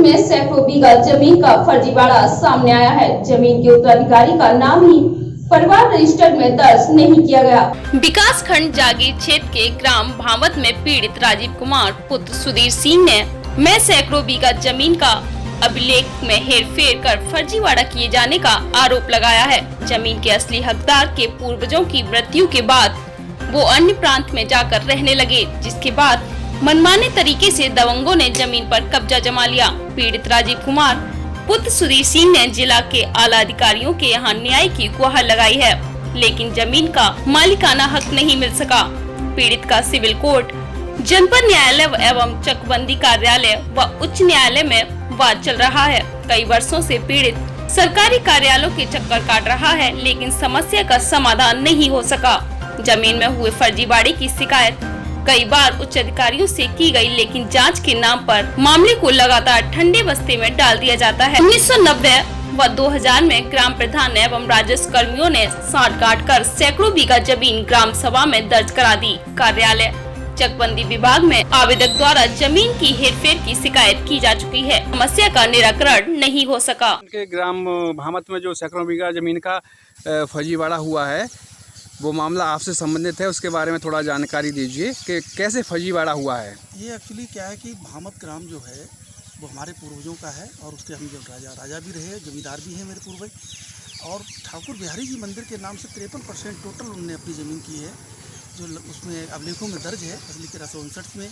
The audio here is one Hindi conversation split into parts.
में सैकड़ों बीघा जमीन का फर्जीवाड़ा सामने आया है। जमीन के उत्तराधिकारी का नाम ही परिवार रजिस्टर में दर्ज नहीं किया गया। विकास खंड जागीर क्षेत्र के ग्राम भामत में पीड़ित राजीव कुमार पुत्र सुधीर सिंह ने मैं सैकड़ों बीघा जमीन का अभिलेख में हेरफेर कर फर्जीवाड़ा किए जाने का आरोप लगाया है। जमीन के असली हकदार के पूर्वजों की मृत्यु के बाद वो अन्य प्रांत में जाकर रहने लगे, जिसके बाद मनमाने तरीके से दबंगों ने जमीन पर कब्जा जमा लिया। पीड़ित राजीव कुमार पुत्र सुधीर सिंह ने जिला के आला अधिकारियों के यहाँ न्याय की गुहार लगाई है, लेकिन जमीन का मालिकाना हक नहीं मिल सका। पीड़ित का सिविल कोर्ट, जनपद न्यायालय एवं चकबंदी कार्यालय व उच्च न्यायालय में वाद चल रहा है। कई वर्षों से पीड़ित सरकारी कार्यालयों के चक्कर काट रहा है, लेकिन समस्या का समाधान नहीं हो सका। जमीन में हुए फर्जीवाड़े की शिकायत कई बार उच्च अधिकारियों से की गई, लेकिन जांच के नाम पर मामले को लगातार ठंडे बस्ते में डाल दिया जाता है। 1990 व 2000 में ग्राम प्रधान एवं राजस्व कर्मियों ने सांठगांठ कर सैकड़ों बीघा जमीन ग्राम सभा में दर्ज करा दी। कार्यालय चकबंदी विभाग में आवेदक द्वारा जमीन की हेरफेर की शिकायत की जा चुकी है। समस्या का निराकरण नहीं हो सका। ग्राम भामत में जो सैकड़ों बीघा जमीन का फर्जीवाड़ा हुआ है, वो मामला आपसे संबंधित है, उसके बारे में थोड़ा जानकारी दीजिए कि कैसे फर्जीवाड़ा हुआ है। ये एक्चुअली क्या है कि भामत ग्राम जो है वो हमारे पूर्वजों का है और उसके हम जो राजा भी रहे, जमींदार भी हैं मेरे पूर्वज। और ठाकुर बिहारी जी मंदिर के नाम से 53% टोटल उन्होंने अपनी ज़मीन की है, जो उसमें अभिलेखों में दर्ज है फसली 1359 में।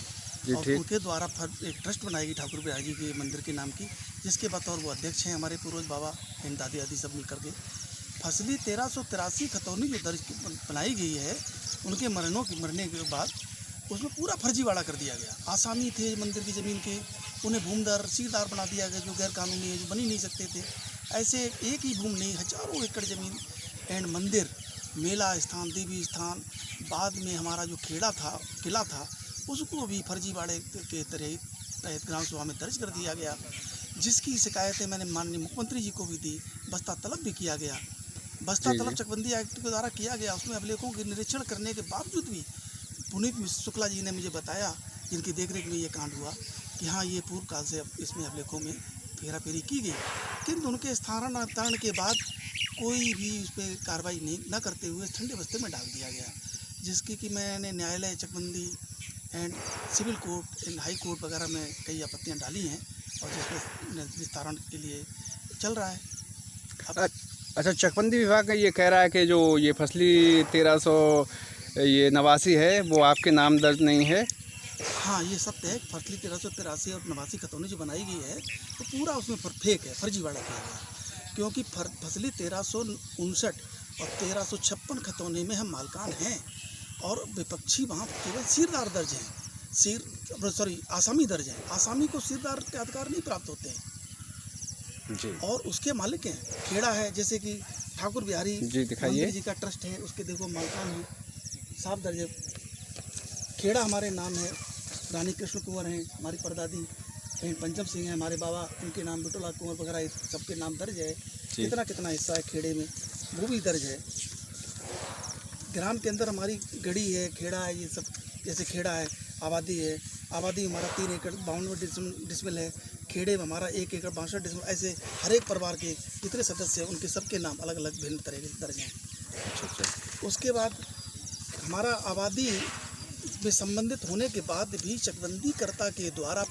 और उनके द्वारा एक ट्रस्ट बनाएगी ठाकुर बिहारी जी के मंदिर के नाम की, जिसके बतौर वो अध्यक्ष हैं हमारे पूर्वज बाबा एंड दादी आदि सब मिल करके। फसली 1383 खतौनी जो दर्ज बनाई गई है, उनके मरने के बाद उसमें पूरा फर्जीवाड़ा कर दिया गया। आसामी थे मंदिर की ज़मीन के, उन्हें भूमदार सीरदार बना दिया गया, जो गैर कानूनी है, जो बन ही नहीं सकते थे। ऐसे एक ही भूमि नहीं, हजारों एकड़ ज़मीन एंड मंदिर, मेला स्थान, देवी स्थान, बाद में हमारा जो खेड़ा था, किला था, उसको भी फर्जीवाड़े के तहत ग्राम सभा में दर्ज कर दिया गया, जिसकी शिकायतें मैंने माननीय मुख्यमंत्री जी को भी दी। बस्ता तलब भी किया गया, बस्ता तलब चकबंदी एक्ट के द्वारा किया गया। उसमें अभिलेखों के निरीक्षण करने के बावजूद भी पुनीत शुक्ला जी ने मुझे बताया, जिनकी देखरेख में ये कांड हुआ, कि हाँ ये पूर्व काल से इसमें अभिलेखों में फेराफेरी की गई, किंतु उनके स्थानांतरण के बाद कोई भी उस पर कार्रवाई न करते हुए ठंडे बस्ते में डाल दिया गया, जिसकी कि मैंने न्यायालय, चकबंदी and civil court and high court वगैरह में कई आपत्तियाँ डाली हैं, और जिसमें निस्तारण के लिए चल रहा है। अच्छा, चकबंदी विभाग का ये कह रहा है कि जो ये फसली 1389 है वो आपके नाम दर्ज नहीं है। हाँ, ये सत्य है। फसली 1383 और 89 खतौनी जो बनाई गई है, तो पूरा उसमें फेक है, फर्जीवाड़ा किया गया। क्योंकि फसली 1359 और 1356 खतौनी में हम मालकान हैं, और विपक्षी वहाँ केवल सीरदार दर्ज हैं, आसामी दर्ज हैं। आसामी को सीरदार के अधिकार नहीं प्राप्त होते हैं जी, और उसके मालिक हैं। खेड़ा है, जैसे कि ठाकुर बिहारी जी दिखाइए जी का ट्रस्ट है, उसके देखो मालकान है, साफ दर्ज है। खेड़ा हमारे नाम है, रानी कृष्ण कुंवर हैं हमारी परदादी, कहीं पंचम सिंह हैं हमारे बाबा, उनके नाम बिटोला कुंवर वगैरह सबके नाम दर्ज है। कितना हिस्सा है खेड़े में, वो भी दर्ज है। ग्राम के अंदर हमारी गढ़ी है, खेड़ा है, ये सब जैसे खेड़ा है, आबादी है, आबादी हमारा 3 एकड़ 52 डिसमिल है, खेड़े में हमारा 1 एकड़ 62 डिसमिल। ऐसे हर एक परिवार के जितने सदस्य हैं उनके सबके नाम अलग अलग भिन्न तरह के दर्ज हैं। उसके बाद हमारा आबादी में संबंधित होने के बाद भी चकबंदीकर्ता के द्वारा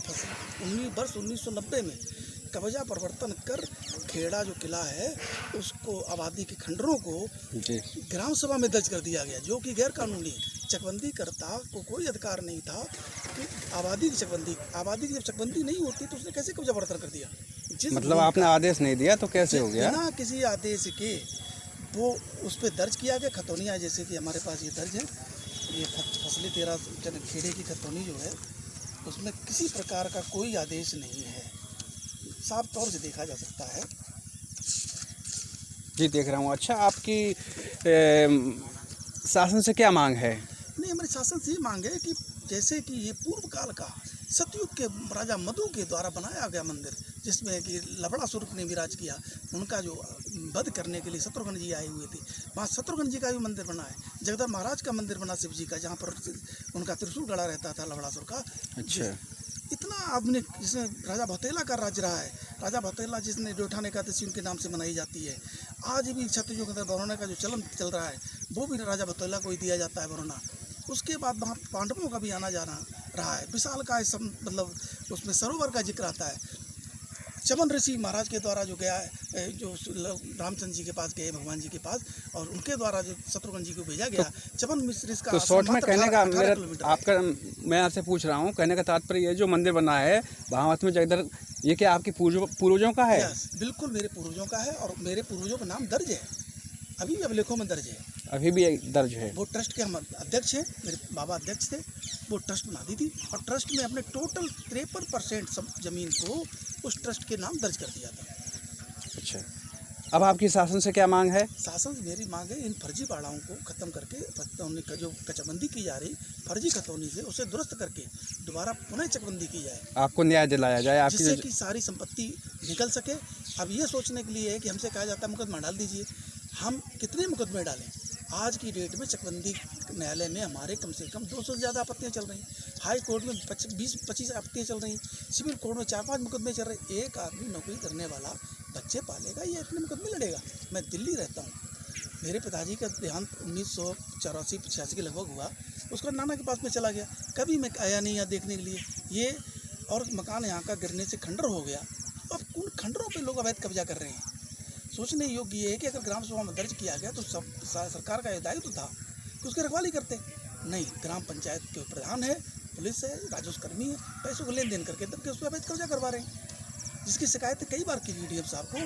वर्ष 1990 में कब्जा परिवर्तन कर खेड़ा जो किला है उसको, आबादी के खंडरों को ग्राम सभा में दर्ज कर दिया गया, जो कि गैर कानूनी। चकबंदीकर्ता को कोई अधिकार नहीं था कि आबादी की जब चकबंदी नहीं होती तो उसने कैसे कब्जा परिवर्तन कर दिया? मतलब आपने आदेश नहीं दिया तो कैसे हो गया? बिना किसी आदेश के वो उस पर दर्ज किया गया। खतौनियाँ जैसे कि हमारे पास ये दर्ज है, ये फसली 13 खेड़े की खतौनी जो है, उसमें किसी प्रकार का कोई आदेश नहीं है, साफ तौर से देखा जा सकता है। जी देख रहा हूँ। अच्छा, आपकी शासन से क्या मांग है? नहीं, हमारी शासन से ये मांग है कि जैसे कि ये पूर्व काल का सतयुग के राजा मधु के द्वारा बनाया गया मंदिर, जिसमें कि लवणासुर ने विराज किया, उनका जो वध करने के लिए शत्रुघ्न जी आए हुए थे, वहाँ शत्रुघ्न जी का भी मंदिर बना है। जगदम्ब महाराज का मंदिर बना शिव जी का, जहाँ पर उनका त्रिशूल गड़ा रहता था लवणासुर का। अच्छा, इतना आपने जिसमें राजा भतेला का राज रहा है, राजा भतेला जिसने डोठान एकादशी उनके नाम से मनाई जाती है। आज भी छत्तीसगढ़ के अंदर बरौना का जो चलन चल रहा है वो भी राजा भतेला को ही दिया जाता है बरौना। उसके बाद वहाँ पांडवों का भी आना जाना रहा है। विशाल का मतलब उसमें सरोवर का जिक्र आता है। चमन ऋषि महाराज के द्वारा जो गया है, जो रामचंद्र जी के पास गए भगवान जी के पास, और उनके द्वारा जो शत्रुघ्न जी को भेजा गया, चमन मिश्र इसका तो शॉर्ट में कहने का मेरा आपका मैं आपसे पूछ रहा हूँ, कहने का तात्पर्य ये जो मंदिर बना है भामत में जगदर, ये क्या आपके पूर्वजों का है? बिल्कुल मेरे पूर्वजों का है और मेरे पूर्वजों का नाम दर्ज है, अभी भी अभिलेखों में दर्ज है, अभी भी दर्ज है। वो ट्रस्ट के हम अध्यक्ष हैं, मेरे बाबा अध्यक्ष थे। वो ट्रस्ट बना दी थी और ट्रस्ट में अपने टोटल 53% ज़मीन को उस ट्रस्ट के नाम दर्ज कर दिया था। अच्छा, अब आपकी शासन से क्या मांग है? शासन से मेरी मांग है इन फर्जी बाड़ाओं को ख़त्म करके जो कचबंदी की जा रही फर्जी खतौनी से, उसे दुरुस्त करके दोबारा पुनः चकबंदी की जाए, आपको न्याय दिलाया जाए, जिससे कि सारी संपत्ति निकल सके। अब ये सोचने के लिए है कि हमसे कहा जाता है मुकदमा डाल दीजिए। हम कितने मुकदमे डालें? आज की डेट में चकबंदी न्यायालय में हमारे कम से कम 200 से ज़्यादा आपत्तियाँ चल रही, हाई कोर्ट में 20-25 आपत्तियाँ चल रही, सिविल कोर्ट में 4-5 मुकदमे चल रहे। एक आदमी नौकरी करने वाला बच्चे पालेगा या इतने मुकदमे लड़ेगा? मैं दिल्ली रहता हूँ, मेरे पिताजी का देहांत 1984-85 के लगभग हुआ, उसका नाना के पास में चला गया, कभी मैं आया नहीं यहाँ देखने के लिए। ये और मकान यहाँ का गिरने से खंडर हो गया। अब उन खंडरों पे लोग अवैध कब्जा कर रहे हैं। सोचने योग्य ये है कि अगर ग्राम सभा में दर्ज किया गया तो सरकार का ये दायित्व था कि उसकी रखवाली करते। नहीं, ग्राम पंचायत के प्रधान है, पुलिस है, राजस्व कर्मी है, पैसों को लेन देन करके तब के उस पर अवैध कब्जा करवा रहे हैं, जिसकी शिकायत कई बार की डीएम साहब को।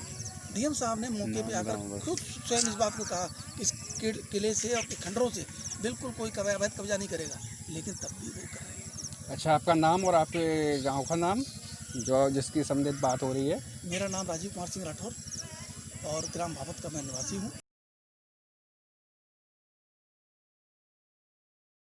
डीएम साहब ने मौके पे आकर खुद स्वयं इस बात को कहा कि इस किले से और खंडरों से बिल्कुल कोई अवैध कब्जा नहीं करेगा, लेकिन तब भी वो कर रहे हैं। अच्छा, आपका नाम और आपके गाँव का नाम जो जिसकी संबंधित बात हो रही है? मेरा नाम राजीव कुमार सिंह राठौर और ग्राम भामत का मैं निवासी हूँ।